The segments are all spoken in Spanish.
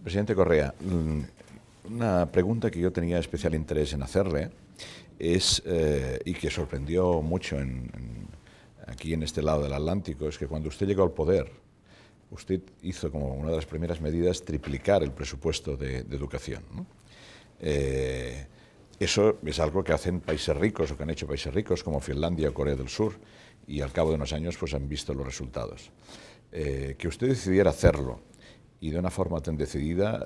Presidente Correa, una pregunta que yo tenía especial interés en hacerle es, y que sorprendió mucho aquí en este lado del Atlántico, es que cuando usted llegó al poder, usted hizo como una de las primeras medidas triplicar el presupuesto de educación, ¿no? Eso es algo que hacen países ricos o que han hecho países ricos como Finlandia o Corea del Sur, y al cabo de unos años pues han visto los resultados. Que usted decidiera hacerlo y de una forma tan decidida,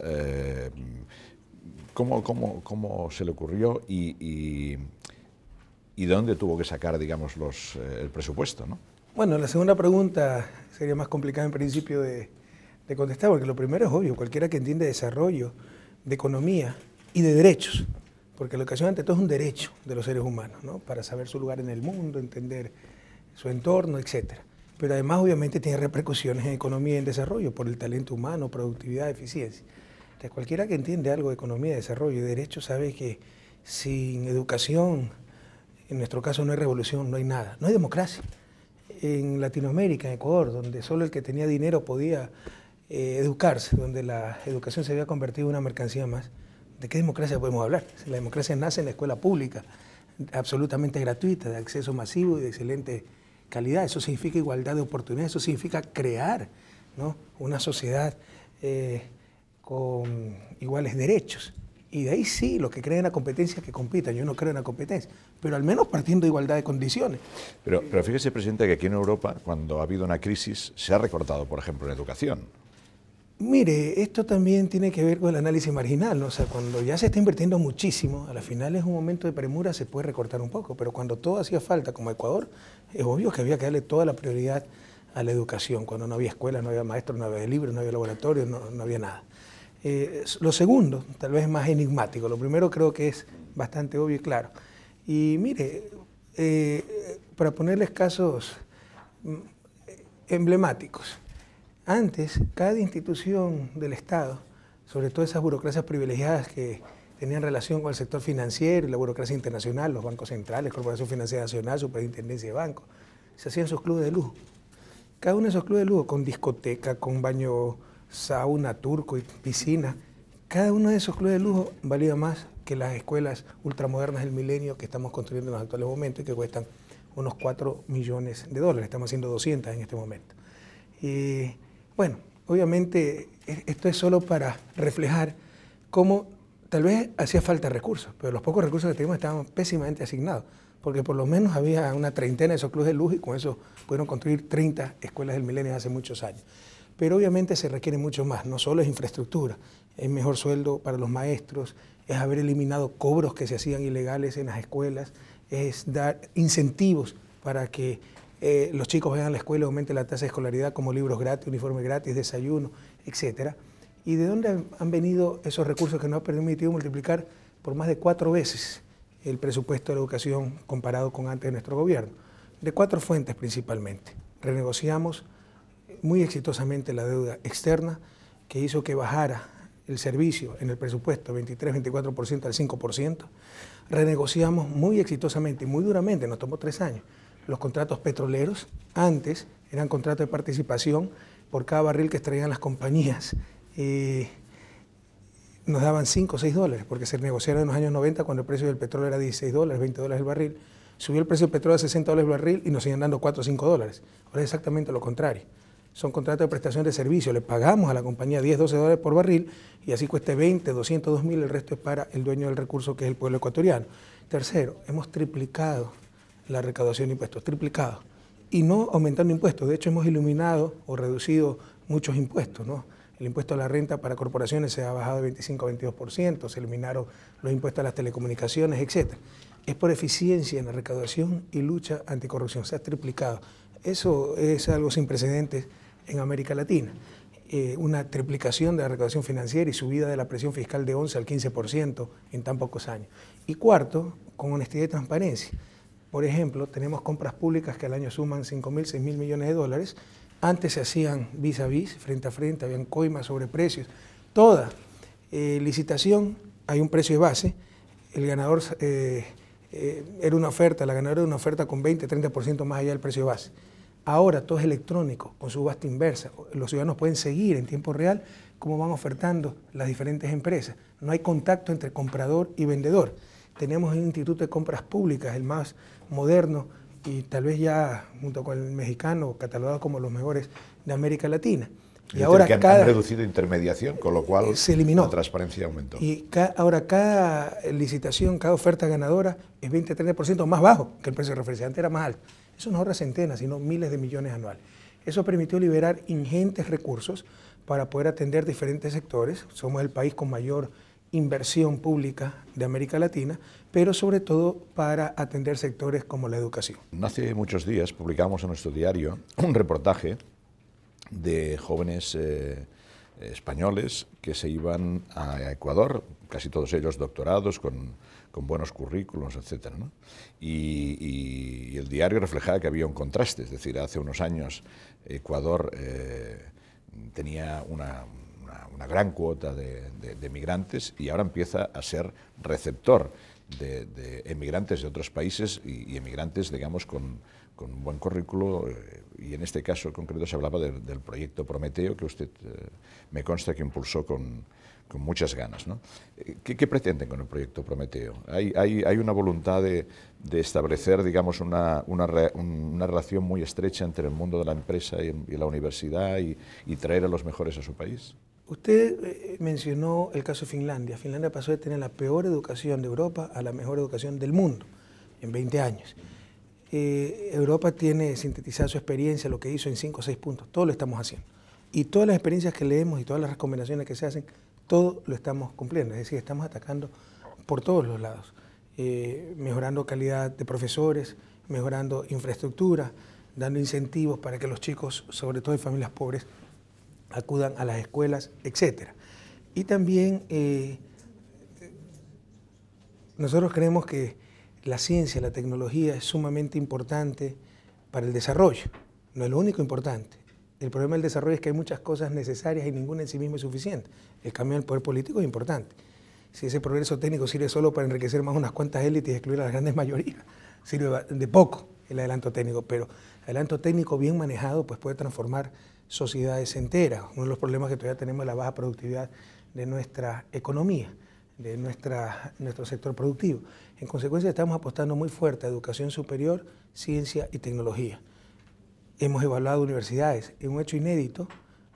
¿cómo se le ocurrió y de dónde tuvo que sacar, digamos, el presupuesto, ¿no? Bueno, la segunda pregunta sería más complicada en principio de contestar, porque lo primero es obvio, cualquiera que entiende desarrollo, de economía y de derechos, porque la educación ante todo es un derecho de los seres humanos, ¿no? Para saber su lugar en el mundo, entender su entorno, etc. Pero además obviamente tiene repercusiones en economía y en desarrollo por el talento humano, productividad, eficiencia. Entonces, cualquiera que entiende algo de economía, desarrollo y derechos sabe que sin educación, en nuestro caso no hay revolución, no hay nada, no hay democracia. En Latinoamérica, en Ecuador, donde solo el que tenía dinero podía educarse, donde la educación se había convertido en una mercancía más, ¿de qué democracia podemos hablar? Si la democracia nace en la escuela pública, absolutamente gratuita, de acceso masivo y de excelente calidad. Eso significa igualdad de oportunidades, eso significa crear, ¿no?, una sociedad con iguales derechos. Y de ahí sí, los que creen en la competencia que compitan. Yo no creo en la competencia, pero al menos partiendo de igualdad de condiciones. Pero fíjese, presidente, que aquí en Europa, cuando ha habido una crisis, se ha recortado, por ejemplo, en educación. Mire, esto también tiene que ver con el análisis marginal, ¿no? O sea, cuando ya se está invirtiendo muchísimo, a la final es un momento de premura, se puede recortar un poco, pero cuando todo hacía falta, como Ecuador, es obvio que había que darle toda la prioridad a la educación. Cuando no había escuelas, no había maestros, no había libros, no había laboratorios, no había nada. Lo segundo, tal vez es más enigmático. Lo primero creo que es bastante obvio y claro. Y mire, para ponerles casos emblemáticos, antes cada institución del Estado, sobre todo esas burocracias privilegiadas que tenían relación con el sector financiero y la burocracia internacional, los bancos centrales, Corporación Financiera Nacional, Superintendencia de Bancos, se hacían sus clubes de lujo. Cada uno de esos clubes de lujo, con discoteca, con baño sauna, turco y piscina, cada uno de esos clubes de lujo valía más que las escuelas ultramodernas del milenio que estamos construyendo en los actuales momentos y que cuestan unos 4 millones de dólares. Estamos haciendo 200 en este momento. Y bueno, obviamente esto es solo para reflejar cómo tal vez hacía falta recursos, pero los pocos recursos que teníamos estaban pésimamente asignados, porque por lo menos había una treintena de esos clubes de lujo y con eso pudieron construir 30 escuelas del milenio hace muchos años. Pero obviamente se requiere mucho más, no solo es infraestructura, es mejor sueldo para los maestros, es haber eliminado cobros que se hacían ilegales en las escuelas, es dar incentivos para que los chicos vayan a la escuela, aumente la tasa de escolaridad como libros gratis, uniformes gratis, desayuno, etc. ¿Y de dónde han venido esos recursos que nos han permitido multiplicar por más de 4 veces el presupuesto de la educación comparado con antes de nuestro gobierno? De 4 fuentes principalmente. Renegociamos muy exitosamente la deuda externa, que hizo que bajara el servicio en el presupuesto 23-24% al 5%. Renegociamos muy exitosamente y muy duramente, nos tomó 3 años, los contratos petroleros. Antes eran contratos de participación por cada barril que extraían las compañías. Nos daban 5 o 6 dólares, porque se negociaron en los años 90 cuando el precio del petróleo era 16 dólares, 20 dólares el barril. Subió el precio del petróleo a 60 dólares el barril y nos siguen dando 4 o 5 dólares. Ahora es exactamente lo contrario. Son contratos de prestación de servicio, le pagamos a la compañía 10, 12 dólares por barril y así cueste 20, 200, 2000, el resto es para el dueño del recurso, que es el pueblo ecuatoriano. Tercero, hemos triplicado la recaudación de impuestos, triplicado, y no aumentando impuestos. De hecho, hemos eliminado o reducido muchos impuestos, ¿no? El impuesto a la renta para corporaciones se ha bajado de 25 a 22%, se eliminaron los impuestos a las telecomunicaciones, etc. Es por eficiencia en la recaudación y lucha anticorrupción, se ha triplicado. Eso es algo sin precedentes en América Latina. Una triplicación de la recaudación financiera y subida de la presión fiscal de 11 al 15% en tan pocos años. Y cuarto, con honestidad y transparencia. Por ejemplo, tenemos compras públicas que al año suman 5.000, 6.000 millones de dólares. Antes se hacían vis a vis, frente a frente, habían coimas sobre precios. Toda licitación hay un precio de base, el ganador era una oferta, la ganadora era una oferta con 20, 30% más allá del precio de base. Ahora todo es electrónico, con subasta inversa. Los ciudadanos pueden seguir en tiempo real cómo van ofertando las diferentes empresas. No hay contacto entre comprador y vendedor. Tenemos un instituto de compras públicas, el más moderno y tal vez ya junto con el mexicano catalogado como los mejores de América Latina. Y ahora que han reducido intermediación, con lo cual se eliminó. La transparencia aumentó. Y ahora cada licitación, cada oferta ganadora es 20-30% más bajo que el precio de referencia. Antes era más alto. Eso no ahorra centenas, sino miles de millones anuales. Eso permitió liberar ingentes recursos para poder atender diferentes sectores. Somos el país con mayor inversión pública de América Latina, pero sobre todo para atender sectores como la educación. Hace muchos días publicamos en nuestro diario un reportaje de jóvenes españoles que se iban a Ecuador, casi todos ellos doctorados, con buenos currículos, etcétera, ¿no? Y el diario reflejaba que había un contraste, es decir, hace unos años Ecuador tenía una gran cuota de migrantes y ahora empieza a ser receptor de emigrantes de otros países y emigrantes, digamos, con buen currículo, y en este caso concreto se hablaba del proyecto Prometeo, que usted me consta que impulsó con muchas ganas, ¿no? ¿Qué pretenden con el proyecto Prometeo? ¿Hay una voluntad de establecer, digamos, una relación muy estrecha entre el mundo de la empresa y la universidad y traer a los mejores a su país? Usted mencionó el caso de Finlandia. Finlandia pasó de tener la peor educación de Europa a la mejor educación del mundo en 20 años. Europa tiene sintetizada su experiencia, lo que hizo en 5 o 6 puntos. Todo lo estamos haciendo. Y todas las experiencias que leemos y todas las recomendaciones que se hacen, todo lo estamos cumpliendo. Es decir, estamos atacando por todos los lados. Mejorando calidad de profesores, mejorando infraestructura, dando incentivos para que los chicos, sobre todo de familias pobres, acudan a las escuelas, etc. Y también nosotros creemos que la ciencia, la tecnología es sumamente importante para el desarrollo. No es lo único importante. El problema del desarrollo es que hay muchas cosas necesarias y ninguna en sí misma es suficiente. El cambio del poder político es importante. Si ese progreso técnico sirve solo para enriquecer más unas cuantas élites y excluir a las grandes mayorías, sirve de poco el adelanto técnico, pero el adelanto técnico bien manejado pues puede transformar sociedades enteras. Uno de los problemas que todavía tenemos es la baja productividad de nuestra economía, de nuestro sector productivo. En consecuencia, estamos apostando muy fuerte a educación superior, ciencia y tecnología. Hemos evaluado universidades. En un hecho inédito,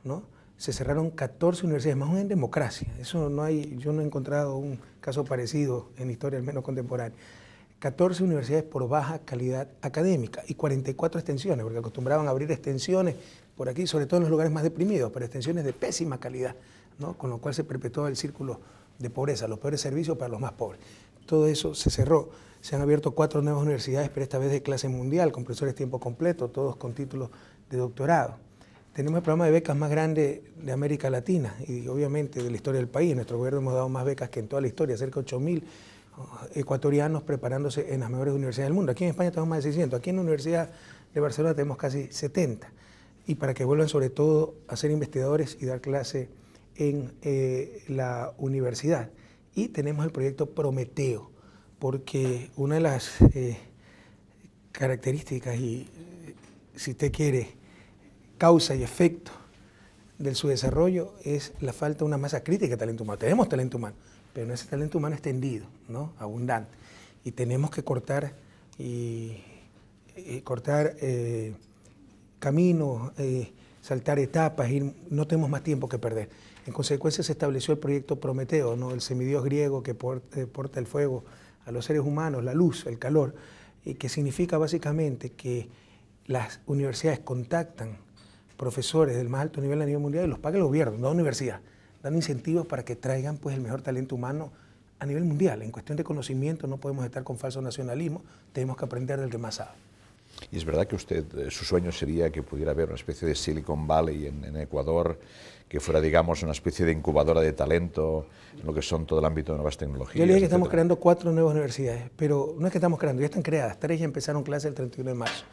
¿no? Se cerraron 14 universidades, más aún en democracia. Eso no hay, yo no he encontrado un caso parecido en la historia, al menos contemporánea. 14 universidades por baja calidad académica y 44 extensiones, porque acostumbraban a abrir extensiones por aquí, sobre todo en los lugares más deprimidos, pero extensiones de pésima calidad, ¿no? Con lo cual se perpetuaba el círculo de pobreza, los peores servicios para los más pobres. Todo eso se cerró. Se han abierto 4 nuevas universidades, pero esta vez de clase mundial, con profesores de tiempo completo, todos con títulos de doctorado. Tenemos el programa de becas más grande de América Latina y obviamente de la historia del país. En nuestro gobierno hemos dado más becas que en toda la historia, cerca de 8.000 ecuatorianos preparándose en las mejores universidades del mundo. Aquí en España tenemos más de 600, aquí en la Universidad de Barcelona tenemos casi 70. Y para que vuelvan sobre todo a ser investigadores y dar clase en la universidad. Y tenemos el proyecto Prometeo, porque una de las características y, si usted quiere, causa y efecto de su desarrollo es la falta de una masa crítica de talento humano. Tenemos talento humano, pero no es ese talento humano extendido, ¿no? Abundante. Y tenemos que cortar caminos, saltar etapas, no tenemos más tiempo que perder. En consecuencia se estableció el proyecto Prometeo, ¿no? El semidios griego que porta el fuego a los seres humanos, la luz, el calor, y que significa básicamente que las universidades contactan profesores del más alto nivel a nivel mundial y los paga el gobierno, no la universidad, dando incentivos para que traigan pues, el mejor talento humano a nivel mundial. En cuestión de conocimiento no podemos estar con falso nacionalismo, tenemos que aprender del que más sabe. Y es verdad que usted, su sueño sería que pudiera haber una especie de Silicon Valley en Ecuador, que fuera, digamos, una especie de incubadora de talento en lo que son todo el ámbito de nuevas tecnologías. Yo le dije que estamos creando 4 nuevas universidades, pero no es que estamos creando, ya están creadas. 3 ya empezaron clases el 31 de marzo.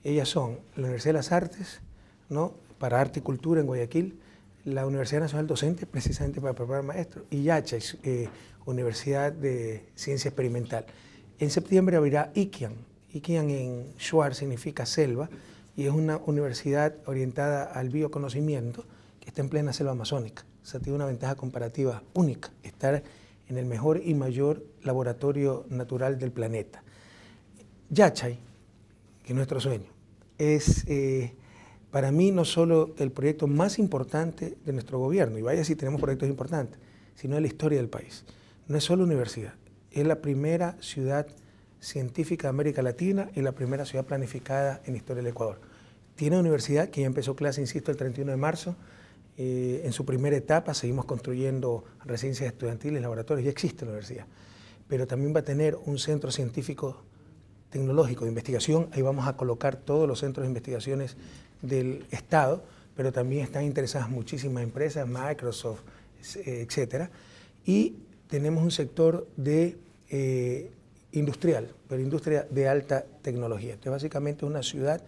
Ellas son la Universidad de las Artes, ¿no? Para Arte y Cultura en Guayaquil, la Universidad Nacional Docente, precisamente para preparar maestros, y Yacha, Universidad de Ciencia Experimental. En septiembre abrirá ICIAN. ICIAN en Shuar significa selva, y es una universidad orientada al bioconocimiento que está en plena selva amazónica. O sea, tiene una ventaja comparativa única, estar en el mejor y mayor laboratorio natural del planeta. Yachay, que es nuestro sueño, es para mí no solo el proyecto más importante de nuestro gobierno, y vaya si tenemos proyectos importantes, sino de la historia del país. No es solo universidad, es la primera ciudad científica de América Latina y la primera ciudad planificada en la historia del Ecuador. Tiene universidad que ya empezó clase, insisto, el 31 de marzo. En su primera etapa seguimos construyendo residencias estudiantiles, laboratorios, ya existe la universidad. Pero también va a tener un centro científico tecnológico de investigación. Ahí vamos a colocar todos los centros de investigaciones del Estado, pero también están interesadas muchísimas empresas, Microsoft, etcétera. Y tenemos un sector de industrial, pero industria de alta tecnología. Entonces, básicamente es una ciudad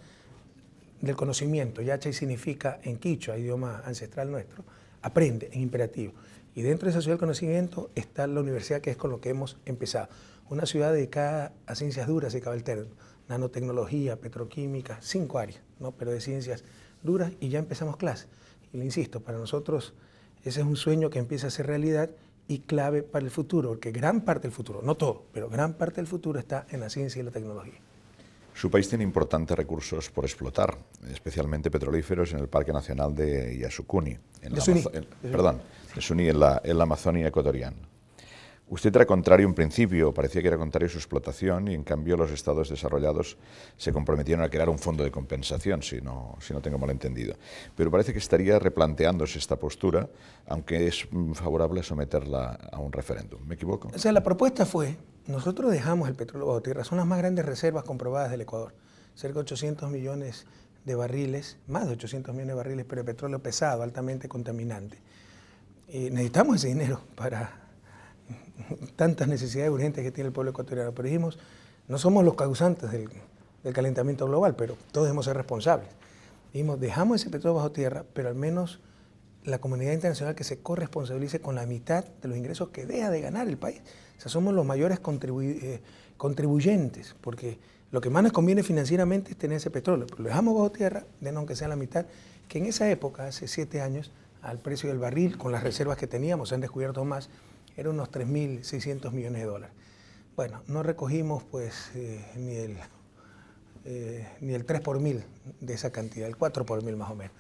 del conocimiento. Yachay significa, en quichua, idioma ancestral nuestro, aprende, en imperativo. Y dentro de esa ciudad del conocimiento está la universidad, que es con lo que hemos empezado. Una ciudad dedicada a ciencias duras y cabal término, nanotecnología, petroquímica, 5 áreas, ¿no? Pero de ciencias duras, y ya empezamos clases. Y le insisto, para nosotros ese es un sueño que empieza a ser realidad y clave para el futuro, porque gran parte del futuro, no todo, pero gran parte del futuro está en la ciencia y la tecnología. Su país tiene importantes recursos por explotar, especialmente petrolíferos en el Parque Nacional de Yasukuni, en la Amazonia ecuatoriana. Usted era contrario en principio, parecía que era contrario a su explotación, y en cambio los estados desarrollados se comprometieron a crear un fondo de compensación, si no tengo mal entendido. Pero parece que estaría replanteándose esta postura, aunque es favorable someterla a un referéndum. ¿Me equivoco? O sea, la propuesta fue, nosotros dejamos el petróleo bajo tierra, son las más grandes reservas comprobadas del Ecuador, cerca de 800 millones de barriles, más de 800 millones de barriles, pero de petróleo pesado, altamente contaminante. Necesitamos ese dinero para tantas necesidades urgentes que tiene el pueblo ecuatoriano, pero dijimos, no somos los causantes del calentamiento global, pero todos debemos ser responsables. Dijimos, dejamos ese petróleo bajo tierra, pero al menos la comunidad internacional que se corresponsabilice con la mitad de los ingresos que deja de ganar el país. O sea, somos los mayores contribuyentes, porque lo que más nos conviene financieramente es tener ese petróleo, pero lo dejamos bajo tierra, denos aunque sea la mitad, que en esa época, hace 7 años, al precio del barril, con las reservas que teníamos, se han descubierto más, eran unos 3.600 millones de dólares. Bueno, no recogimos pues ni el 3 por mil de esa cantidad, el 4 por mil más o menos.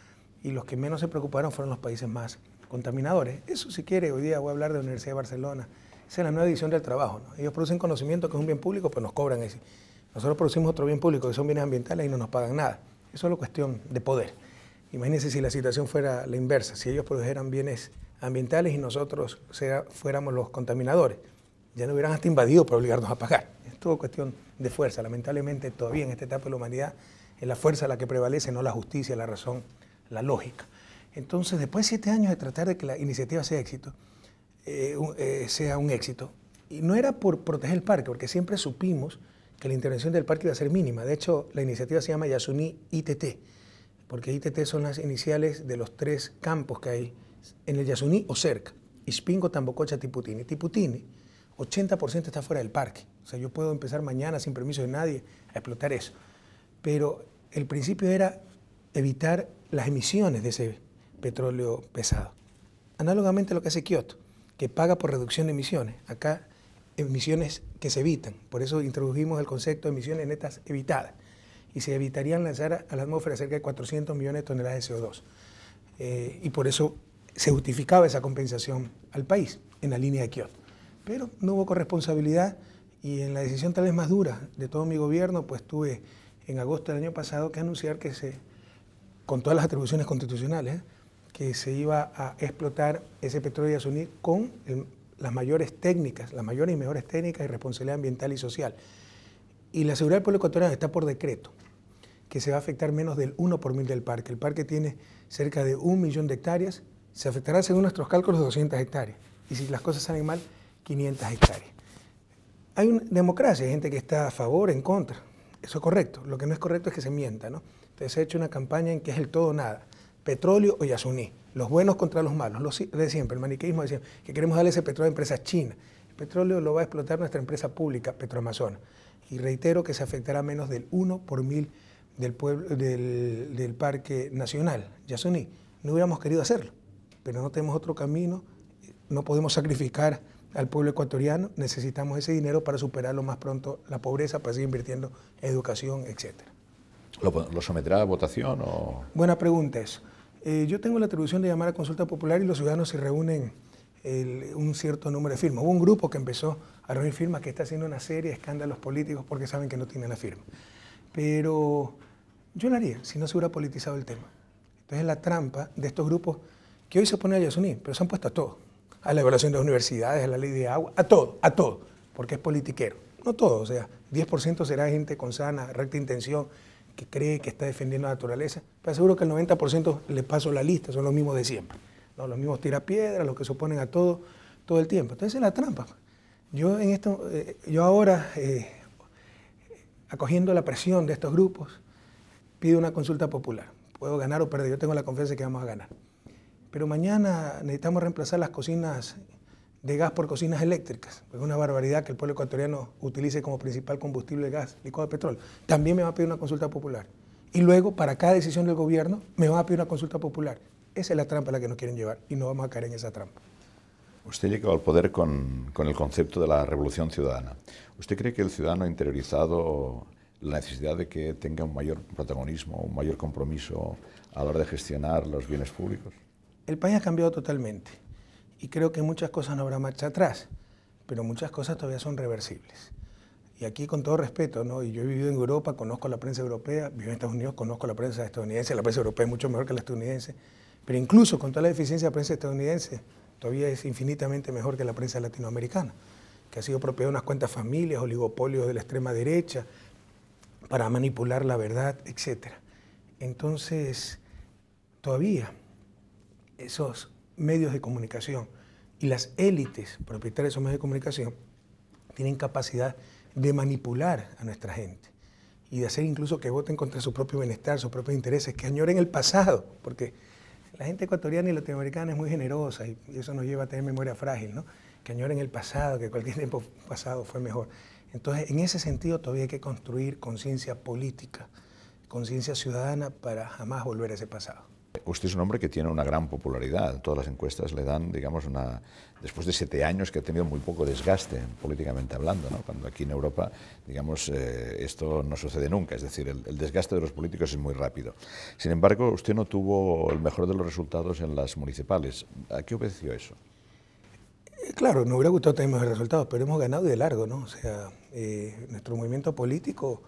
Y los que menos se preocuparon fueron los países más contaminadores. Eso, si quiere, hoy día voy a hablar de la Universidad de Barcelona. Esa es la nueva división del trabajo, ¿no? Ellos producen conocimiento, que es un bien público, pues nos cobran ese. Nosotros producimos otro bien público, que son bienes ambientales, y no nos pagan nada. Eso es solo cuestión de poder. Imagínense si la situación fuera la inversa, si ellos produjeran bienes ambientales y nosotros fuéramos los contaminadores. Ya nos hubieran hasta invadido para obligarnos a pagar. Es todo cuestión de fuerza. Lamentablemente, todavía en esta etapa de la humanidad, es la fuerza la que prevalece, no la justicia, la razón, la lógica. Entonces, después de 7 años de tratar de que la iniciativa sea un éxito, y no era por proteger el parque, porque siempre supimos que la intervención del parque iba a ser mínima. De hecho, la iniciativa se llama Yasuní ITT, porque ITT son las iniciales de los 3 campos que hay en el Yasuní o cerca: Ispingo, Tambococha, Tiputini. Tiputini, 80% está fuera del parque. O sea, yo puedo empezar mañana sin permiso de nadie a explotar eso. Pero el principio era evitar las emisiones de ese petróleo pesado. Análogamente a lo que hace Kioto, que paga por reducción de emisiones. Acá, emisiones que se evitan. Por eso introdujimos el concepto de emisiones netas evitadas. Y se evitarían lanzar a la atmósfera cerca de 400 millones de toneladas de CO2. Y por eso se justificaba esa compensación al país en la línea de Kioto. Pero no hubo corresponsabilidad, y en la decisión tal vez más dura de todo mi gobierno, pues tuve en agosto del año pasado que anunciar que con todas las atribuciones constitucionales, que se iba a explotar ese petróleo de Yasuní con las mayores técnicas, las mayores y mejores técnicas de responsabilidad ambiental y social. Y la seguridad del pueblo ecuatoriano está por decreto, que se va a afectar menos del 1 por mil del parque. El parque tiene cerca de 1 millón de hectáreas, se afectará según nuestros cálculos 200 hectáreas, y si las cosas salen mal, 500 hectáreas. Hay una democracia, hay gente que está a favor, en contra, eso es correcto. Lo que no es correcto es que se mienta, ¿no? Entonces se ha hecho una campaña en que es el todo o nada, petróleo o Yasuní, los buenos contra los malos, de siempre, el maniqueísmo de siempre, que queremos darle ese petróleo a empresas chinas. El petróleo lo va a explotar nuestra empresa pública, Petroamazonas, y reitero que se afectará menos del 1 por mil del Parque Nacional, Yasuní. No hubiéramos querido hacerlo, pero no tenemos otro camino, no podemos sacrificar al pueblo ecuatoriano, necesitamos ese dinero para superar lo más pronto la pobreza, para seguir invirtiendo en educación, etc. ¿Lo someterá a votación o...? Buena pregunta eso. Yo tengo la atribución de llamar a consulta popular y los ciudadanos se reúnen un cierto número de firmas. Hubo un grupo que empezó a reunir firmas que está haciendo una serie de escándalos políticos porque saben que no tienen la firma. Pero yo lo haría si no se hubiera politizado el tema. Entonces la trampa de estos grupos que hoy se ponen a Yasuní, pero se han puesto a todo. A la evaluación de las universidades, a la ley de agua, a todo, porque es politiquero. No todo, o sea, 10% será gente con sana, recta intención, que cree que está defendiendo la naturaleza, pero seguro que el 90% le paso la lista, son los mismos de siempre, ¿no? Los mismos tirapiedras, los que se oponen a todo el tiempo. Entonces es la trampa. Yo ahora, acogiendo la presión de estos grupos, pido una consulta popular. Puedo ganar o perder, yo tengo la confianza de que vamos a ganar. Pero mañana necesitamos reemplazar las cocinas de gas por cocinas eléctricas. Es una barbaridad que el pueblo ecuatoriano utilice como principal combustible el gas licuado de petróleo. También me va a pedir una consulta popular. Y luego, para cada decisión del gobierno, me va a pedir una consulta popular. Esa es la trampa a la que nos quieren llevar y no vamos a caer en esa trampa. Usted llegó al poder con el concepto de la revolución ciudadana. ¿Usted cree que el ciudadano ha interiorizado la necesidad de que tenga un mayor protagonismo, un mayor compromiso a la hora de gestionar los bienes públicos? El país ha cambiado totalmente y creo que muchas cosas no habrá marcha atrás, pero muchas cosas todavía son reversibles. Y aquí, con todo respeto, ¿no? Y yo he vivido en Europa, conozco la prensa europea, vivo en Estados Unidos, conozco la prensa estadounidense, la prensa europea es mucho mejor que la estadounidense, pero incluso con toda la deficiencia de la prensa estadounidense, todavía es infinitamente mejor que la prensa latinoamericana, que ha sido propiedad de unas cuantas familias, oligopolios de la extrema derecha, para manipular la verdad, etc. Entonces, todavía esos medios de comunicación y las élites propietarias de esos medios de comunicación tienen capacidad de manipular a nuestra gente y de hacer incluso que voten contra su propio bienestar, sus propios intereses, que añoren el pasado, porque la gente ecuatoriana y latinoamericana es muy generosa y eso nos lleva a tener memoria frágil, ¿no? Que añoren el pasado, que cualquier tiempo pasado fue mejor. Entonces, en ese sentido todavía hay que construir conciencia política, conciencia ciudadana para jamás volver a ese pasado. Usted es un hombre que tiene una gran popularidad. Todas las encuestas le dan, digamos, después de 7 años que ha tenido muy poco desgaste, políticamente hablando, ¿no? Cuando aquí en Europa, digamos, esto no sucede nunca. Es decir, el desgaste de los políticos es muy rápido. Sin embargo, usted no tuvo el mejor de los resultados en las municipales. ¿A qué obedeció eso? Claro, nos hubiera gustado tener mejores resultados, pero hemos ganado y de largo, ¿no? O sea, nuestro movimiento político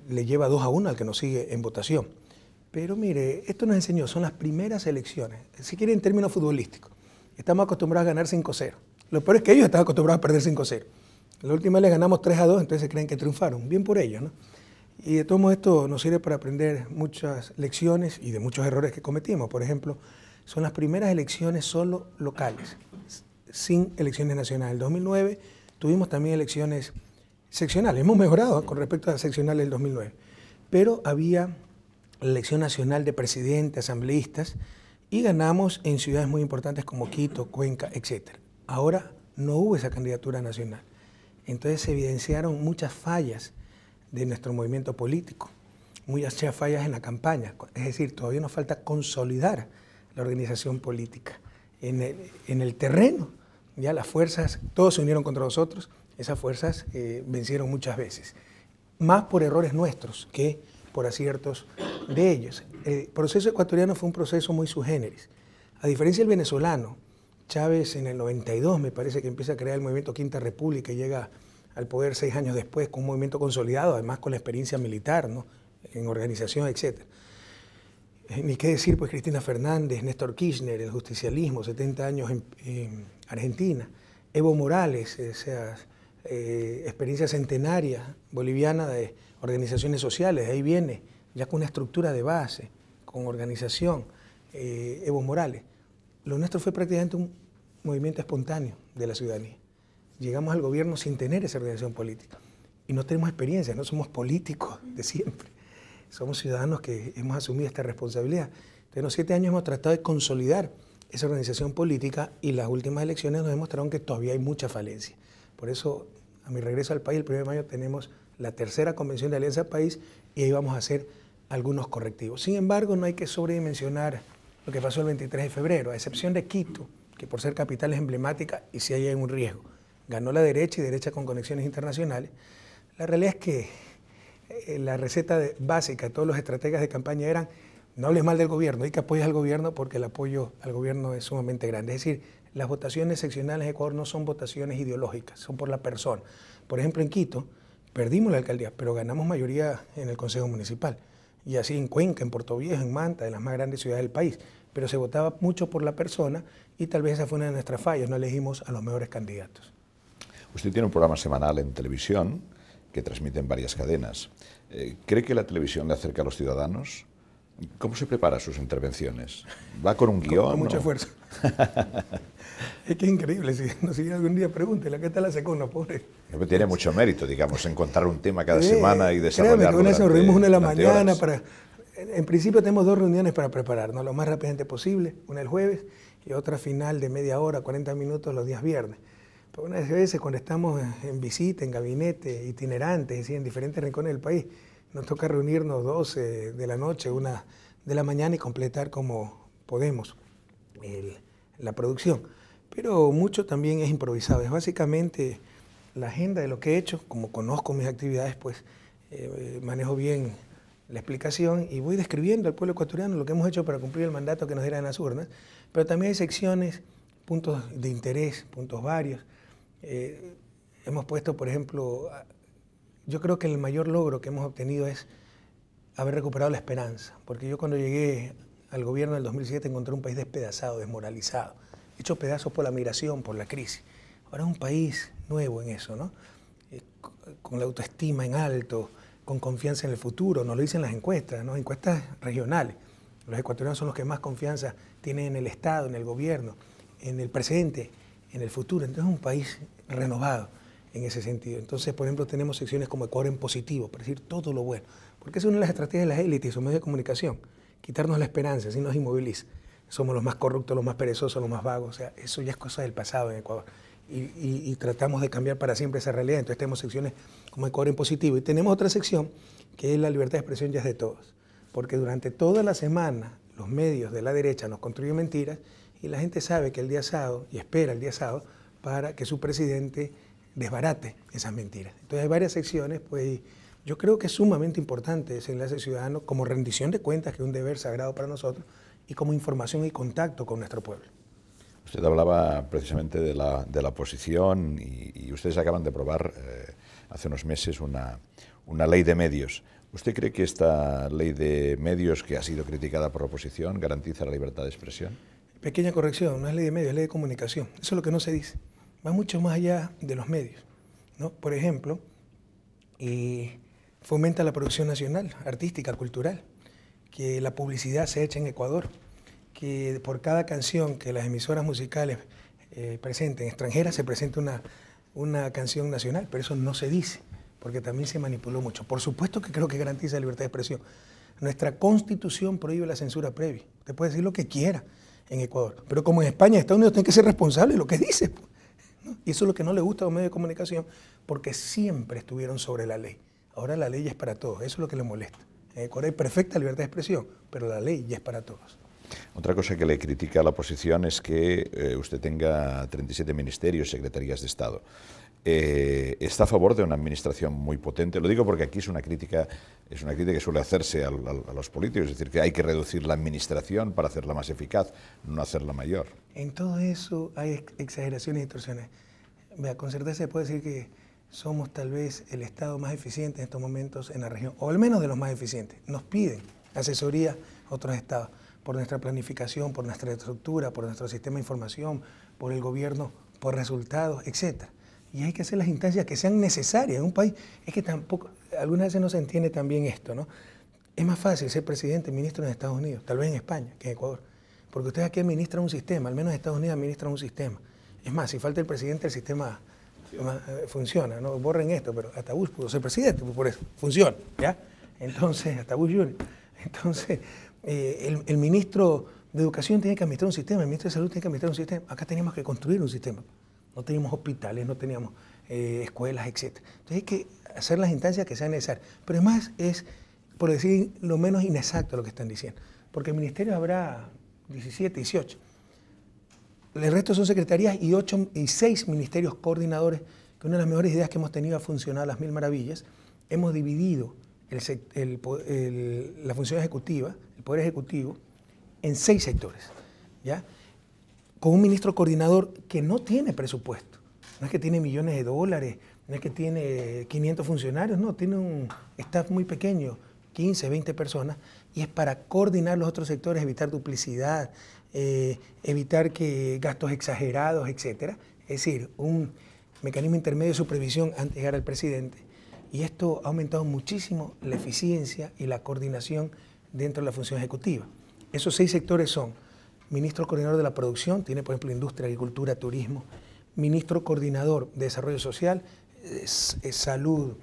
le lleva 2-1 al que nos sigue en votación. Pero mire, esto nos enseñó, son las primeras elecciones, si quiere en términos futbolísticos. Estamos acostumbrados a ganar 5-0. Lo peor es que ellos están acostumbrados a perder 5-0. La última vez les ganamos 3-2, entonces se creen que triunfaron. Bien por ellos, ¿no? Y de todo modo esto nos sirve para aprender muchas lecciones y de muchos errores que cometimos. Por ejemplo, son las primeras elecciones solo locales, sin elecciones nacionales. En el 2009 tuvimos también elecciones seccionales. Hemos mejorado con respecto a las seccionales del 2009. Pero había la elección nacional de presidente, asambleístas, y ganamos en ciudades muy importantes como Quito, Cuenca, etc. Ahora no hubo esa candidatura nacional. Entonces se evidenciaron muchas fallas de nuestro movimiento político, muchas fallas en la campaña. Es decir, todavía nos falta consolidar la organización política. En el terreno, ya las fuerzas, todos se unieron contra nosotros, esas fuerzas vencieron muchas veces, más por errores nuestros que por aciertos de ellos. El proceso ecuatoriano fue un proceso muy sui generis. A diferencia del venezolano, Chávez en el 92 me parece que empieza a crear el movimiento Quinta República y llega al poder 6 años después con un movimiento consolidado, además con la experiencia militar, ¿no? En organización, etc. Ni qué decir, pues Cristina Fernández, Néstor Kirchner, el justicialismo, 70 años en Argentina, Evo Morales, esa experiencia centenaria boliviana de organizaciones sociales, de ahí viene, ya con una estructura de base, con organización, Evo Morales. Lo nuestro fue prácticamente un movimiento espontáneo de la ciudadanía. Llegamos al gobierno sin tener esa organización política y no tenemos experiencia, no somos políticos de siempre. Somos ciudadanos que hemos asumido esta responsabilidad. Entonces, en los 7 años hemos tratado de consolidar esa organización política y las últimas elecciones nos demostraron que todavía hay mucha falencia. Por eso, a mi regreso al país, el 1 de mayo, tenemos la tercera convención de Alianza País y ahí vamos a hacer algunos correctivos. Sin embargo, no hay que sobredimensionar lo que pasó el 23 de febrero, a excepción de Quito, que por ser capital es emblemática y sí hay un riesgo. Ganó la derecha y derecha con conexiones internacionales. La realidad es que la receta básica de todos los estrategas de campaña eran: no hables mal del gobierno, hay que apoyar al gobierno porque el apoyo al gobierno es sumamente grande. Es decir, las votaciones seccionales en Ecuador no son votaciones ideológicas, son por la persona. Por ejemplo, en Quito perdimos la alcaldía, pero ganamos mayoría en el Consejo Municipal. Y así en Cuenca, en Portoviejo, en Manta, en las más grandes ciudades del país. Pero se votaba mucho por la persona y tal vez esa fue una de nuestras fallas, no elegimos a los mejores candidatos. Usted tiene un programa semanal en televisión que transmite en varias cadenas. ¿Cree que la televisión le acerca a los ciudadanos? ¿Cómo se prepara sus intervenciones? ¿Va con un guión? Con mucho esfuerzo. Es que es increíble, si algún día pregúntele, ¿qué tal la segunda, pobre? Tiene mucho mérito, digamos, encontrar un tema cada semana y desarrollarlo. Créame que una vez nos reunimos una de la mañana horas. En principio tenemos 2 reuniones para prepararnos, lo más rápidamente posible, una el jueves y otra final de media hora, 40 minutos los días viernes. Pero unas veces cuando estamos en visita, en gabinete, itinerantes, es decir, en diferentes rincones del país, nos toca reunirnos 12 de la noche, 1 de la mañana y completar como podemos la producción. Pero mucho también es improvisado, es básicamente la agenda de lo que he hecho, como conozco mis actividades, pues manejo bien la explicación y voy describiendo al pueblo ecuatoriano lo que hemos hecho para cumplir el mandato que nos dieran las urnas, pero también hay secciones, puntos de interés, puntos varios. Hemos puesto, por ejemplo, yo creo que el mayor logro que hemos obtenido es haber recuperado la esperanza, porque yo cuando llegué al gobierno del 2007 encontré un país despedazado, desmoralizado, hecho pedazos por la migración, por la crisis. Ahora es un país nuevo en eso, ¿no? Con la autoestima en alto, con confianza en el futuro, nos lo dicen las encuestas, ¿no? Encuestas regionales. Los ecuatorianos son los que más confianza tienen en el Estado, en el gobierno, en el presente, en el futuro. Entonces es un país renovado en ese sentido. Entonces, por ejemplo, tenemos secciones como Ecuador en positivo, para decir todo lo bueno. Porque es una de las estrategias de las élites y sus medios de comunicación, quitarnos la esperanza, así nos inmoviliza. Somos los más corruptos, los más perezosos, los más vagos. O sea, eso ya es cosa del pasado en Ecuador. Y tratamos de cambiar para siempre esa realidad. Entonces tenemos secciones como Ecuador en positivo. Y tenemos otra sección que es la libertad de expresión ya es de todos. Porque durante toda la semana los medios de la derecha nos construyen mentiras y la gente sabe que el día sábado, y espera el día sábado, para que su presidente desbarate esas mentiras. Entonces hay varias secciones, pues yo creo que es sumamente importante ese enlace ciudadano como rendición de cuentas, que es un deber sagrado para nosotros, y como información y contacto con nuestro pueblo. Usted hablaba precisamente de la oposición y ustedes acaban de aprobar hace unos meses una ley de medios. ¿Usted cree que esta ley de medios, que ha sido criticada por la oposición, garantiza la libertad de expresión? Pequeña corrección, no es ley de medios, es ley de comunicación. Eso es lo que no se dice. Va mucho más allá de los medios, ¿no? Por ejemplo, fomenta la producción nacional, artística, cultural, que la publicidad se eche en Ecuador, que por cada canción que las emisoras musicales presenten extranjeras se presente una canción nacional, pero eso no se dice, porque también se manipuló mucho. Por supuesto que creo que garantiza la libertad de expresión. Nuestra Constitución prohíbe la censura previa. Usted puede decir lo que quiera en Ecuador, pero como en España, Estados Unidos tiene que ser responsable de lo que dice, ¿no? Y eso es lo que no le gusta a los medios de comunicación, porque siempre estuvieron sobre la ley. Ahora la ley ya es para todos, eso es lo que le molesta. En Ecuador hay perfecta libertad de expresión, pero la ley ya es para todos. Otra cosa que le critica a la oposición es que usted tenga 37 ministerios, secretarías de Estado. ¿Está a favor de una administración muy potente? Lo digo porque aquí es una crítica que suele hacerse a los políticos, es decir, que hay que reducir la administración para hacerla más eficaz, no hacerla mayor. En todo eso hay exageraciones y distorsiones. Vea, con certeza se puede decir que somos tal vez el Estado más eficiente en estos momentos en la región, o al menos de los más eficientes. Nos piden asesoría a otros estados por nuestra planificación, por nuestra estructura, por nuestro sistema de información, por el gobierno, por resultados, etc. Y hay que hacer las instancias que sean necesarias en un país. Es que tampoco, algunas veces no se entiende también esto, ¿no? Es más fácil ser presidente, ministro en Estados Unidos, tal vez en España, que en Ecuador. Porque ustedes aquí administran un sistema, al menos en Estados Unidos administran un sistema. Es más, si falta el presidente, el sistema funciona, ¿no? Borren esto, pero hasta Bush pudo ser presidente, por eso, funciona, ¿ya? Entonces, hasta Bush Jr. Entonces, el ministro de Educación tiene que administrar un sistema, el ministro de Salud tiene que administrar un sistema. Acá teníamos que construir un sistema. no teníamos hospitales, no teníamos escuelas, etc. Entonces hay que hacer las instancias que sean necesarias. Pero además es, por decir lo menos, inexacto lo que están diciendo, porque el ministerio habrá 17, 18. El resto son secretarías y 6 ministerios coordinadores, que una de las mejores ideas que hemos tenido ha funcionado a las mil maravillas. Hemos dividido la función ejecutiva, el poder ejecutivo, en 6 sectores, ¿ya? Con un ministro coordinador que no tiene presupuesto. No es que tiene millones de dólares, no es que tiene 500 funcionarios, no, tiene un staff muy pequeño, 15, 20 personas, y es para coordinar los otros sectores, evitar duplicidad, evitar que gastos exagerados, etc. Es decir, un mecanismo intermedio de supervisión antes de llegar al presidente. Y esto ha aumentado muchísimo la eficiencia y la coordinación dentro de la función ejecutiva. Esos 6 sectores son ministro coordinador de la producción, tiene por ejemplo industria, agricultura, turismo, ministro coordinador de desarrollo social, salud,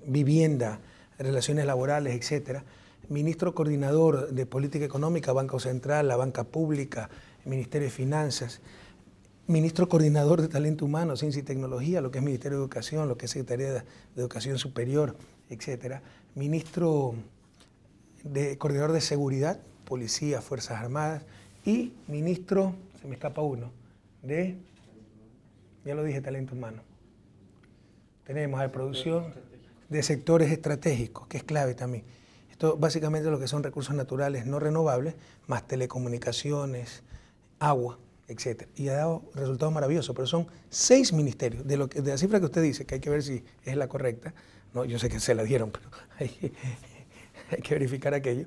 vivienda, relaciones laborales, etcétera. Ministro coordinador de política económica, Banco Central, la banca pública, Ministerio de Finanzas. Ministro coordinador de talento humano, ciencia y tecnología, lo que es Ministerio de Educación, lo que es Secretaría de Educación Superior, etcétera. Ministro coordinador de seguridad, policía, Fuerzas Armadas. Y ministro, se me escapa uno, ya lo dije, talento humano. Tenemos a producción de sectores estratégicos, que es clave también. Esto básicamente lo que son recursos naturales no renovables, más telecomunicaciones, agua, etc. Y ha dado resultados maravillosos, pero son 6 ministerios. De la cifra que usted dice, que hay que ver si es la correcta, no, yo sé que se la dieron, pero hay que verificar aquello.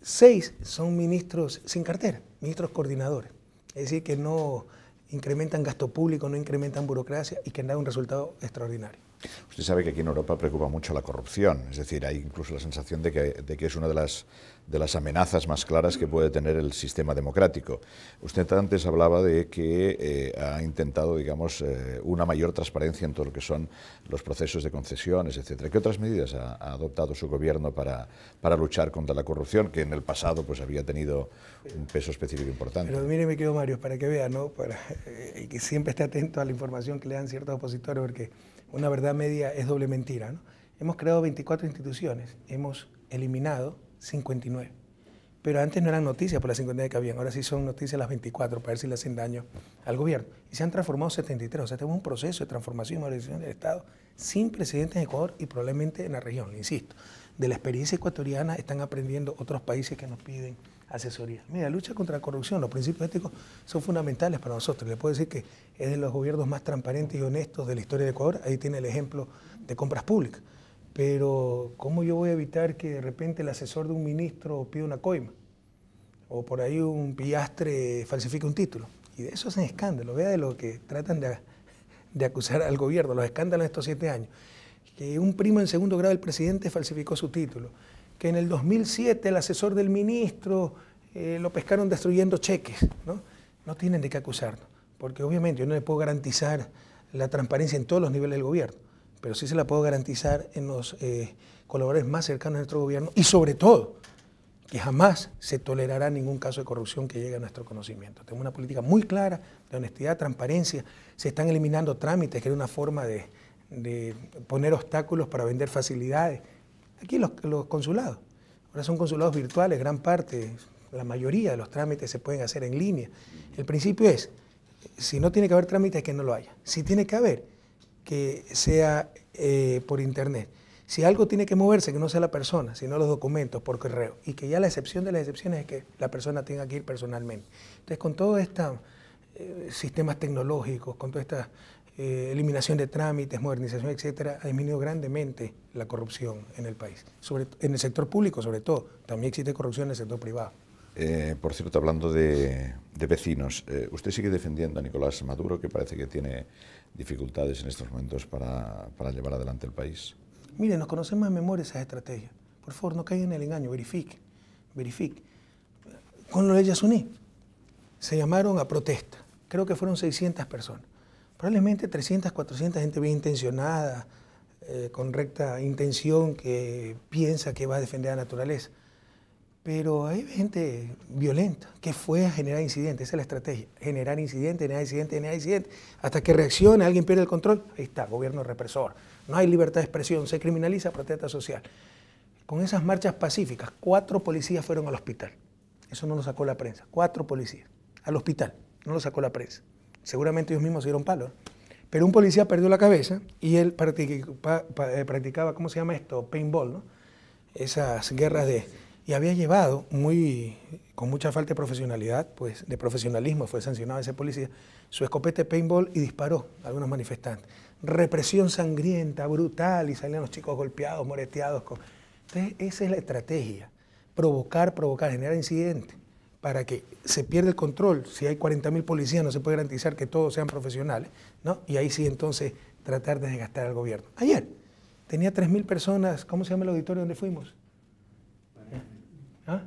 6 son ministros sin cartera, ministros coordinadores. Es decir, que no incrementan gasto público, no incrementan burocracia y que han dado un resultado extraordinario. Usted sabe que aquí en Europa preocupa mucho la corrupción, es decir, hay incluso la sensación de que es una de las amenazas más claras que puede tener el sistema democrático. Usted antes hablaba de que ha intentado, digamos, una mayor transparencia en todo lo que son los procesos de concesiones, etcétera. ¿Qué otras medidas ha adoptado su gobierno para luchar contra la corrupción, que en el pasado pues había tenido un peso específico importante? Pero mire, mi querido Mario, para que vea, ¿no? Y que siempre esté atento a la información que le dan ciertos opositores, porque una verdad media es doble mentira, ¿no? Hemos creado 24 instituciones, hemos eliminado 59. Pero antes no eran noticias por las 59 que habían, ahora sí son noticias las 24 para ver si le hacen daño al gobierno. Y se han transformado 73, o sea, tenemos un proceso de transformación y modernización del Estado sin precedentes en Ecuador y probablemente en la región, insisto. De la experiencia ecuatoriana están aprendiendo otros países que nos piden asesoría. Mira, lucha contra la corrupción, los principios éticos son fundamentales para nosotros. Le puedo decir que es de los gobiernos más transparentes y honestos de la historia de Ecuador. Ahí tiene el ejemplo de compras públicas. Pero ¿cómo yo voy a evitar que de repente el asesor de un ministro pida una coima? O por ahí un pillastre falsifique un título. Y de eso hacen escándalos. Vea de lo que tratan de acusar al gobierno, los escándalos de estos 7 años. Que un primo en segundo grado del presidente falsificó su título. Que en el 2007 el asesor del ministro lo pescaron destruyendo cheques, ¿no? No tienen de qué acusarnos, porque obviamente yo no le puedo garantizar la transparencia en todos los niveles del gobierno, pero sí se la puedo garantizar en los colaboradores más cercanos a nuestro gobierno y sobre todo que jamás se tolerará ningún caso de corrupción que llegue a nuestro conocimiento. Tenemos una política muy clara de honestidad, transparencia, se están eliminando trámites, que era una forma de poner obstáculos para vender facilidades. Aquí los consulados, ahora son consulados virtuales, gran parte, la mayoría de los trámites se pueden hacer en línea. El principio es, si no tiene que haber trámites, que no lo haya. Si tiene que haber, que sea por internet. Si algo tiene que moverse, que no sea la persona, sino los documentos por correo. Y que ya la excepción de las excepciones es que la persona tenga que ir personalmente. Entonces, con todos estos sistemas tecnológicos, con toda esta eliminación de trámites, modernización, etcétera, ha disminuido grandemente la corrupción en el país. En el sector público, sobre todo. También existe corrupción en el sector privado. Por cierto, hablando de vecinos, ¿usted sigue defendiendo a Nicolás Maduro, que parece que tiene dificultades en estos momentos para llevar adelante el país? Mire, nos conocemos de memoria esas estrategias. Por favor, no caigan en el engaño, verifique. Con lo de Yasuní, se llamaron a protesta. Creo que fueron 600 personas. Probablemente 300, 400 gente bien intencionada, con recta intención, que piensa que va a defender la naturaleza. pero hay gente violenta que fue a generar incidentes. Esa es la estrategia, generar incidentes, generar incidentes, hasta que reaccione, alguien pierde el control. Ahí está, gobierno represor. No hay libertad de expresión, se criminaliza protesta social. Con esas marchas pacíficas, 4 policías fueron al hospital. Eso no lo sacó la prensa. 4 policías al hospital, no lo sacó la prensa. Seguramente ellos mismos se dieron palo, ¿no? Pero un policía perdió la cabeza y él practicaba, ¿cómo se llama esto? Paintball, ¿no? Esas guerras de... Y había llevado, con mucha falta de profesionalidad, pues de profesionalismo, fue sancionado ese policía, su escopeta de paintball y disparó a algunos manifestantes. Represión sangrienta, brutal, y salían los chicos golpeados, moreteados. Entonces, esa es la estrategia, provocar, generar incidentes, para que se pierda el control. Si hay 40.000 policías, no se puede garantizar que todos sean profesionales, ¿no? Y ahí sí, entonces, tratar de desgastar al gobierno. Ayer tenía 3.000 personas, ¿cómo se llama el auditorio donde fuimos? ¿Ah?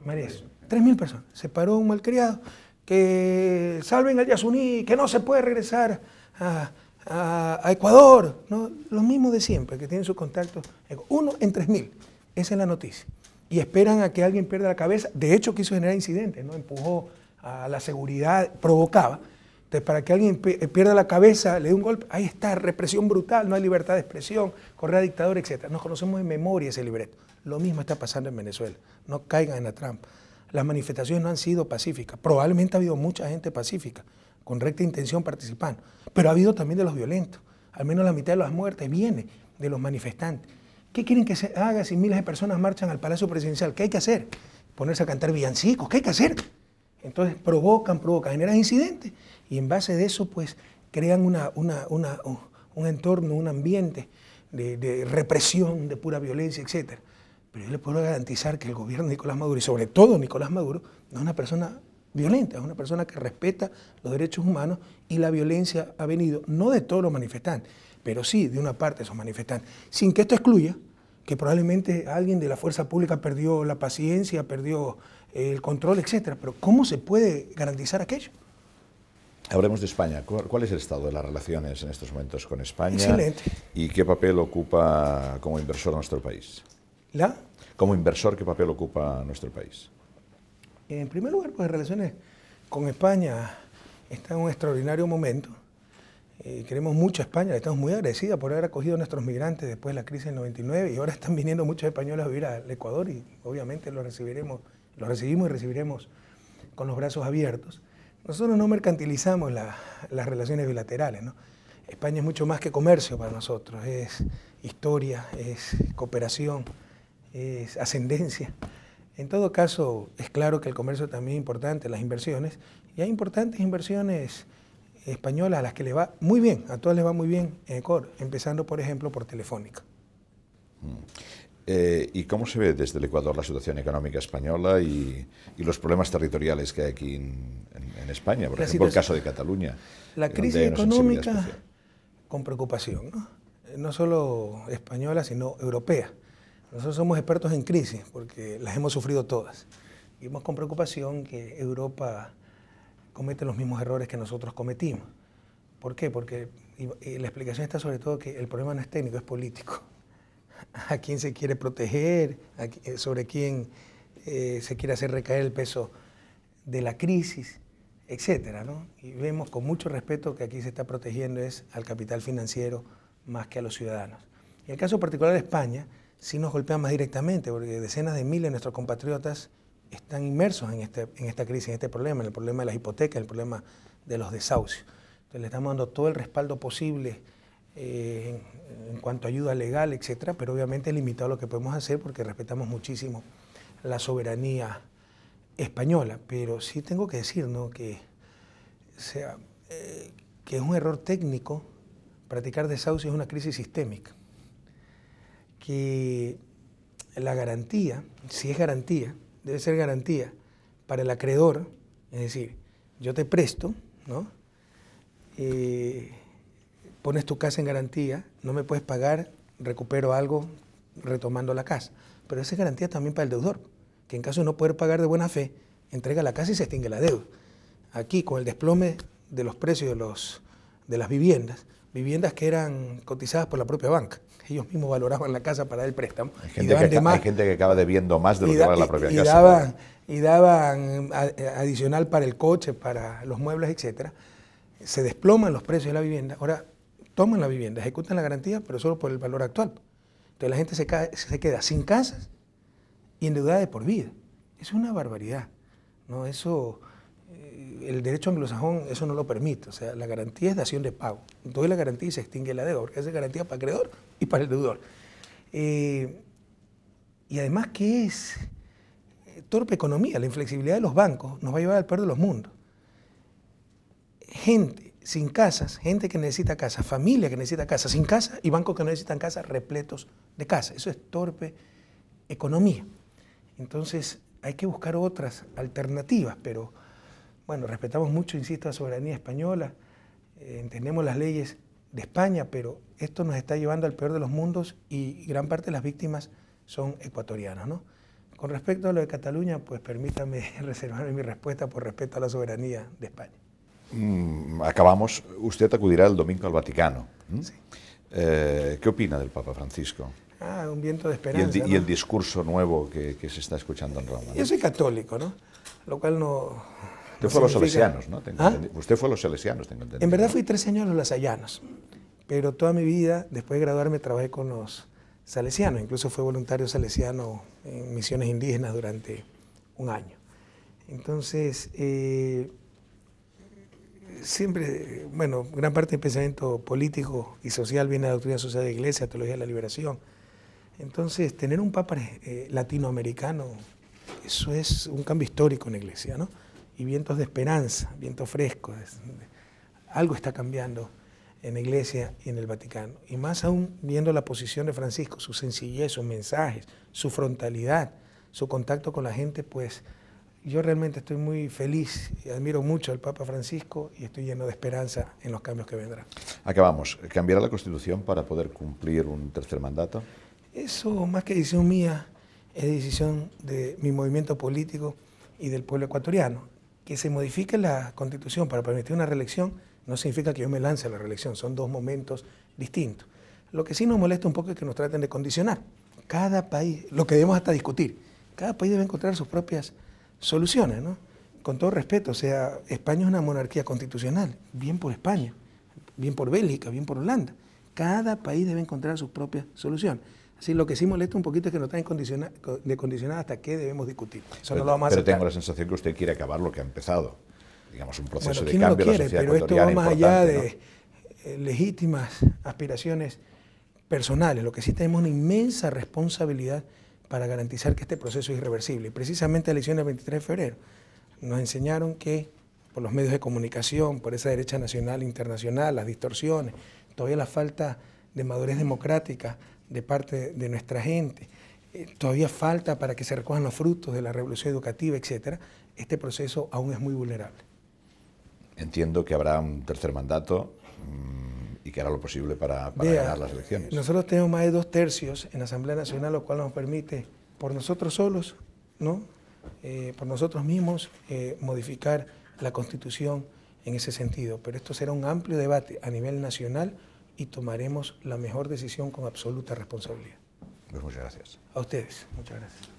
Mares. 3.000 personas. Se paró un malcriado, que salven al Yasuní, que no se puede regresar a Ecuador, ¿no? Lo mismo de siempre, que tienen sus contactos. 1 en 3.000. Esa es la noticia. Y esperan a que alguien pierda la cabeza. De hecho, quiso generar incidentes, ¿no? Empujó a la seguridad, provocaba. Entonces, para que alguien pierda la cabeza, le dé un golpe, ahí está, represión brutal, no hay libertad de expresión, correa dictadura, etc. Nos conocemos en memoria ese libreto. Lo mismo está pasando en Venezuela. No caigan en la trampa. Las manifestaciones no han sido pacíficas. Probablemente ha habido mucha gente pacífica, con recta intención participando. Pero ha habido también de los violentos. Al menos la mitad de las muertes viene de los manifestantes. ¿Qué quieren que se haga si miles de personas marchan al Palacio Presidencial? ¿Qué hay que hacer? Ponerse a cantar villancicos. ¿Qué hay que hacer? Entonces provocan, generan incidentes y en base de eso pues crean un entorno, un ambiente de represión, de pura violencia, etc. Pero yo le puedo garantizar que el gobierno de Nicolás Maduro, y sobre todo Nicolás Maduro, no es una persona violenta, es una persona que respeta los derechos humanos, y la violencia ha venido no de todos los manifestantes, pero sí de una parte de esos manifestantes, sin que esto excluya que probablemente alguien de la fuerza pública perdió la paciencia, perdió el control, etc. Pero ¿cómo se puede garantizar aquello? Hablemos de España. ¿Cuál es el estado de las relaciones en estos momentos con España? Excelente. ¿Y qué papel ocupa como inversor nuestro país? Como inversor, ¿qué papel ocupa nuestro país? En primer lugar, pues relaciones con España están en un extraordinario momento. Queremos mucho a España, le estamos muy agradecidos por haber acogido a nuestros migrantes después de la crisis del 99, y ahora están viniendo muchos españoles a vivir al Ecuador y obviamente los recibimos y recibiremos con los brazos abiertos. Nosotros no mercantilizamos las relaciones bilaterales, ¿no? España es mucho más que comercio para nosotros, es historia, es cooperación, es ascendencia. En todo caso, es claro que el comercio también es importante, las inversiones, y hay importantes inversiones españolas a las que le va muy bien, a todas les va muy bien en Ecuador, empezando por ejemplo por Telefónica. ¿Y cómo se ve desde el Ecuador la situación económica española y los problemas territoriales que hay aquí en España? Por ejemplo, el caso de Cataluña. La crisis económica con preocupación, ¿no? No solo española, sino europea. Nosotros somos expertos en crisis porque las hemos sufrido todas. Vimos con preocupación que Europa comete los mismos errores que nosotros cometimos. ¿Por qué? Porque la explicación está sobre todo que el problema no es técnico, es político. A quién se quiere proteger, sobre quién se quiere hacer recaer el peso de la crisis, etcétera, ¿no? Y vemos con mucho respeto que aquí se está protegiendo es al capital financiero más que a los ciudadanos. En el caso particular de España, sí nos golpea más directamente, porque decenas de miles de nuestros compatriotas están inmersos en esta crisis, en este problema, en el problema de las hipotecas, en el problema de los desahucios. Entonces le estamos dando todo el respaldo posible en cuanto a ayuda legal, etcétera, pero obviamente es limitado lo que podemos hacer porque respetamos muchísimo la soberanía española. Pero sí tengo que decir, ¿no?, que es un error técnico practicar desahucio, es una crisis sistémica. Que la garantía, si es garantía, debe ser garantía para el acreedor, es decir, yo te presto, ¿no? Pones tu casa en garantía, no me puedes pagar, recupero algo retomando la casa. Pero esa es garantía también para el deudor, que en caso de no poder pagar de buena fe, entrega la casa y se extingue la deuda. Aquí, con el desplome de los precios de las viviendas que eran cotizadas por la propia banca, Ellos mismos valoraban la casa para dar el préstamo. Hay gente que acaba debiendo más de lo que vale la propia casa. Daban adicional para el coche, para los muebles, etc. Se desploman los precios de la vivienda. Ahora toman la vivienda, ejecutan la garantía, pero solo por el valor actual. Entonces la gente se queda sin casas y endeudada de por vida. Es una barbaridad, ¿no? Eso, el derecho anglosajón eso no lo permite. O sea, la garantía es dación de pago. Doy la garantía y se extingue la deuda, porque es garantía para el acreedor y para el deudor. Y además que es torpe economía, la inflexibilidad de los bancos nos va a llevar al peor de los mundos. Gente sin casas, gente que necesita casa, familia que necesita casa sin casa y bancos que no necesitan casa repletos de casa. Eso es torpe economía. Entonces hay que buscar otras alternativas, pero bueno, respetamos mucho, insisto, la soberanía española, entendemos las leyes de España, pero esto nos está llevando al peor de los mundos y gran parte de las víctimas son ecuatorianas, ¿no? Con respecto a lo de Cataluña, pues permítame reservarme mi respuesta por respeto a la soberanía de España. Acabamos, usted acudirá el domingo al Vaticano. Sí. ¿Qué opina del Papa Francisco? Un viento de esperanza. Y el discurso nuevo que se está escuchando en Roma, ¿no? Yo soy católico, ¿no? Lo cual no... Usted fue a los salesianos, ¿no? Usted fue a los salesianos, tengo entendido. En verdad fui 13 años a los lasallanos, pero toda mi vida, después de graduarme, trabajé con los salesianos. Incluso fui voluntario salesiano en misiones indígenas durante un año. Entonces, siempre, bueno, gran parte del pensamiento político y social viene de la doctrina social de la Iglesia, teología de la liberación. Entonces, tener un papa latinoamericano, eso es un cambio histórico en la Iglesia, ¿no? Y vientos de esperanza, vientos frescos. Algo está cambiando en la Iglesia y en el Vaticano. Y más aún viendo la posición de Francisco, su sencillez, sus mensajes, su frontalidad, su contacto con la gente, pues yo realmente estoy muy feliz y admiro mucho al Papa Francisco y estoy lleno de esperanza en los cambios que vendrán. Acabamos. ¿Cambiará la Constitución para poder cumplir un tercer mandato? Eso, más que decisión mía, es decisión de mi movimiento político y del pueblo ecuatoriano. Que se modifique la Constitución para permitir una reelección no significa que yo me lance a la reelección, son dos momentos distintos. Lo que sí nos molesta un poco es que nos traten de condicionar. Cada país, lo que debemos hasta discutir, cada país debe encontrar sus propias soluciones, ¿no? Con todo respeto, o sea, España es una monarquía constitucional, bien por España, bien por Bélgica, bien por Holanda. Cada país debe encontrar sus propias soluciones. Así, lo que sí molesta un poquito es que nos traen de condicionar hasta qué debemos discutir. Eso no lo vamos a aceptar. Pero tengo la sensación que usted quiere acabar lo que ha empezado. Digamos, un proceso de ¿quién cambio lo de quiere? la sociedad Pero esto va ecuatoriana más allá importante, de legítimas aspiraciones personales. Lo que sí tenemos una inmensa responsabilidad para garantizar que este proceso es irreversible. Y precisamente la elección del 23 de febrero nos enseñaron que por los medios de comunicación, por esa derecha nacional e internacional, las distorsiones, todavía la falta de madurez democrática de parte de nuestra gente, todavía falta para que se recojan los frutos de la revolución educativa, etcétera. Este proceso aún es muy vulnerable. Entiendo que habrá un tercer mandato y que hará lo posible para ganar las elecciones. Nosotros tenemos más de 2/3 en la Asamblea Nacional, lo cual nos permite, por nosotros solos, ¿no? Por nosotros mismos, modificar la Constitución en ese sentido. Pero esto será un amplio debate a nivel nacional y tomaremos la mejor decisión con absoluta responsabilidad. Pues muchas gracias. A ustedes, muchas gracias.